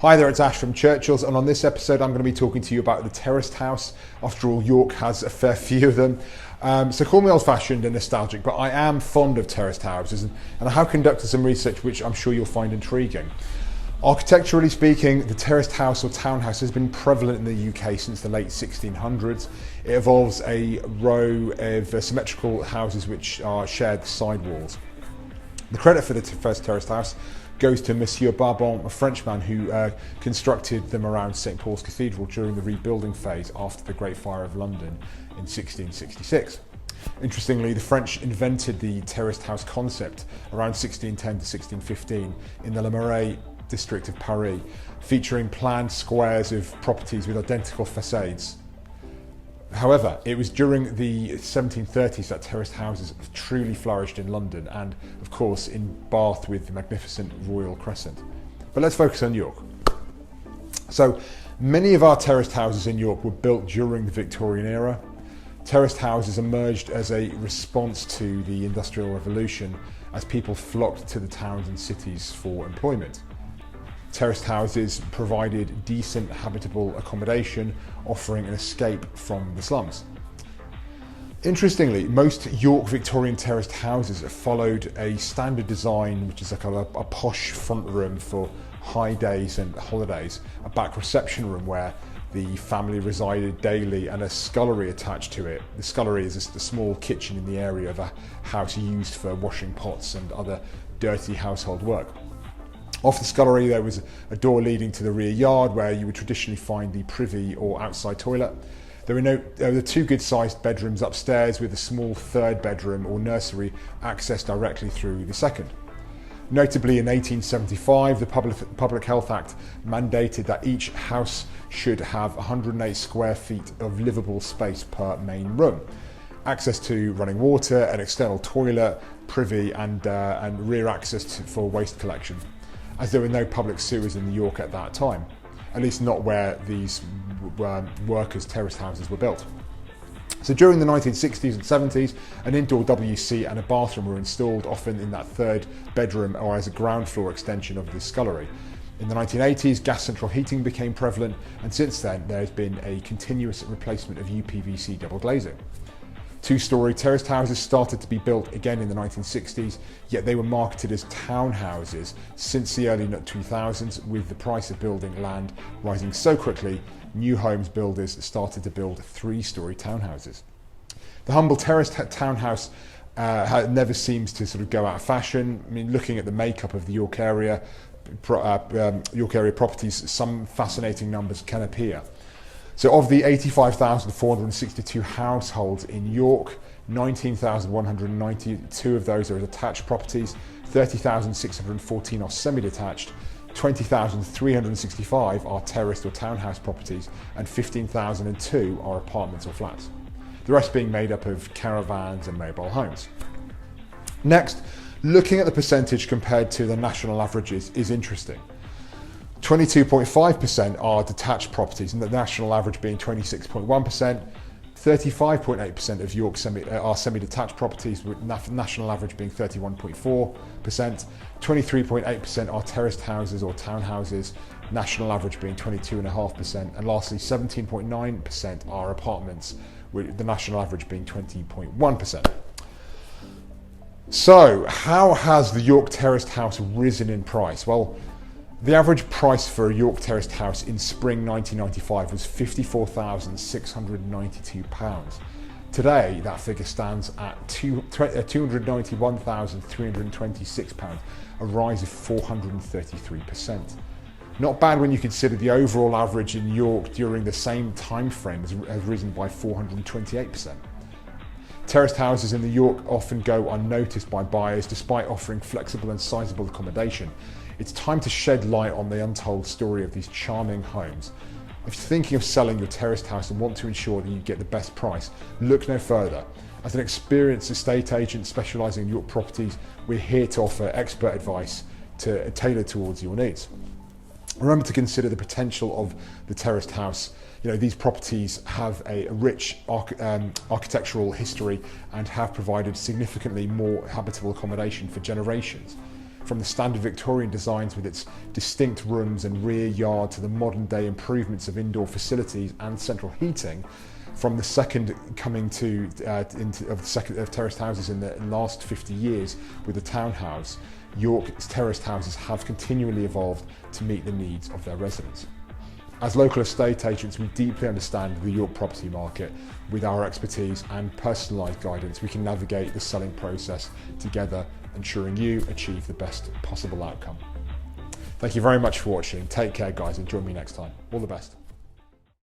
Hi there, it's Ash from Churchill's, and on this episode I'm going to be talking to you about the terraced house. After all, York has a fair few of them. So call me old-fashioned and nostalgic, but I am fond of terraced houses, and I have conducted some research which I'm sure you'll find intriguing. Architecturally speaking, the terraced house or townhouse has been prevalent in the UK since the late 1600s. It involves a row of symmetrical houses which are shared side walls. The credit for the first terraced house goes to Monsieur Barbon, a Frenchman who constructed them around St Paul's Cathedral during the rebuilding phase after the Great Fire of London in 1666. Interestingly, the French invented the terraced house concept around 1610 to 1615 in the Le Marais district of Paris, featuring planned squares of properties with identical facades. However, it was during the 1730s that terraced houses truly flourished in London and, of course, in Bath with the magnificent Royal Crescent. But let's focus on York. So, many of our terraced houses in York were built during the Victorian era. Terraced houses emerged as a response to the Industrial Revolution as people flocked to the towns and cities for employment. Terraced houses provided decent habitable accommodation, offering an escape from the slums. Interestingly, most York Victorian terraced houses followed a standard design, which is like a posh front room for high days and holidays, a back reception room where the family resided daily, and a scullery attached to it. The scullery is just a small kitchen in the area of a house used for washing pots and other dirty household work. Off the scullery there was a door leading to the rear yard where you would traditionally find the privy or outside toilet. There were two good-sized bedrooms upstairs with a small third bedroom or nursery accessed directly through the second. Notably, in 1875, the Public Health Act mandated that each house should have 108 square feet of livable space per main room, access to running water, an external toilet, privy and rear access for waste collection, as there were no public sewers in York at that time, at least not where these workers' terraced houses were built. So during the 1960s and 70s, an indoor WC and a bathroom were installed, often in that third bedroom or as a ground floor extension of the scullery. In the 1980s, gas central heating became prevalent, and since then there has been a continuous replacement of UPVC double glazing. Two-storey terraced houses started to be built again in the 1960s, yet they were marketed as townhouses since the early 2000s, with the price of building land rising so quickly, new homes builders started to build three-storey townhouses. The humble terraced townhouse never seems to sort of go out of fashion. I mean, looking at the makeup of the York area properties, some fascinating numbers can appear. So of the 85,462 households in York, 19,192 of those are attached properties, 30,614 are semi-detached, 20,365 are terraced or townhouse properties, and 15,002 are apartments or flats. The rest being made up of caravans and mobile homes. Next, looking at the percentage compared to the national averages is interesting. 22.5% are detached properties, and the national average being 26.1%. 35.8% of York are semi-detached properties, with national average being 31.4%. 23.8% are terraced houses or townhouses, national average being 22.5%. And lastly, 17.9% are apartments, with the national average being 20.1%. So, how has the York terraced house risen in price? Well, the average price for a York terraced house in spring 1995 was £54,692. Today, that figure stands at £291,326, a rise of 433%. Not bad when you consider the overall average in York during the same time frame has risen by 428%. Terraced houses in the York often go unnoticed by buyers despite offering flexible and sizable accommodation. It's time to shed light on the untold story of these charming homes. If you're thinking of selling your terraced house and want to ensure that you get the best price, look no further. As an experienced estate agent specialising in York properties, we're here to offer expert advice tailored towards your needs. Remember to consider the potential of the terraced house. These properties have a rich architectural history and have provided significantly more habitable accommodation for generations. from the standard Victorian designs with its distinct rooms and rear yard to the modern day improvements of indoor facilities and central heating, from the second coming of terraced houses in the last 50 years with the townhouse, York's terraced houses have continually evolved to meet the needs of their residents. As local estate agents, we deeply understand the York property market. With our expertise and personalised guidance, we can navigate the selling process together, ensuring you achieve the best possible outcome. Thank you very much for watching. Take care, guys, and join me next time. All the best.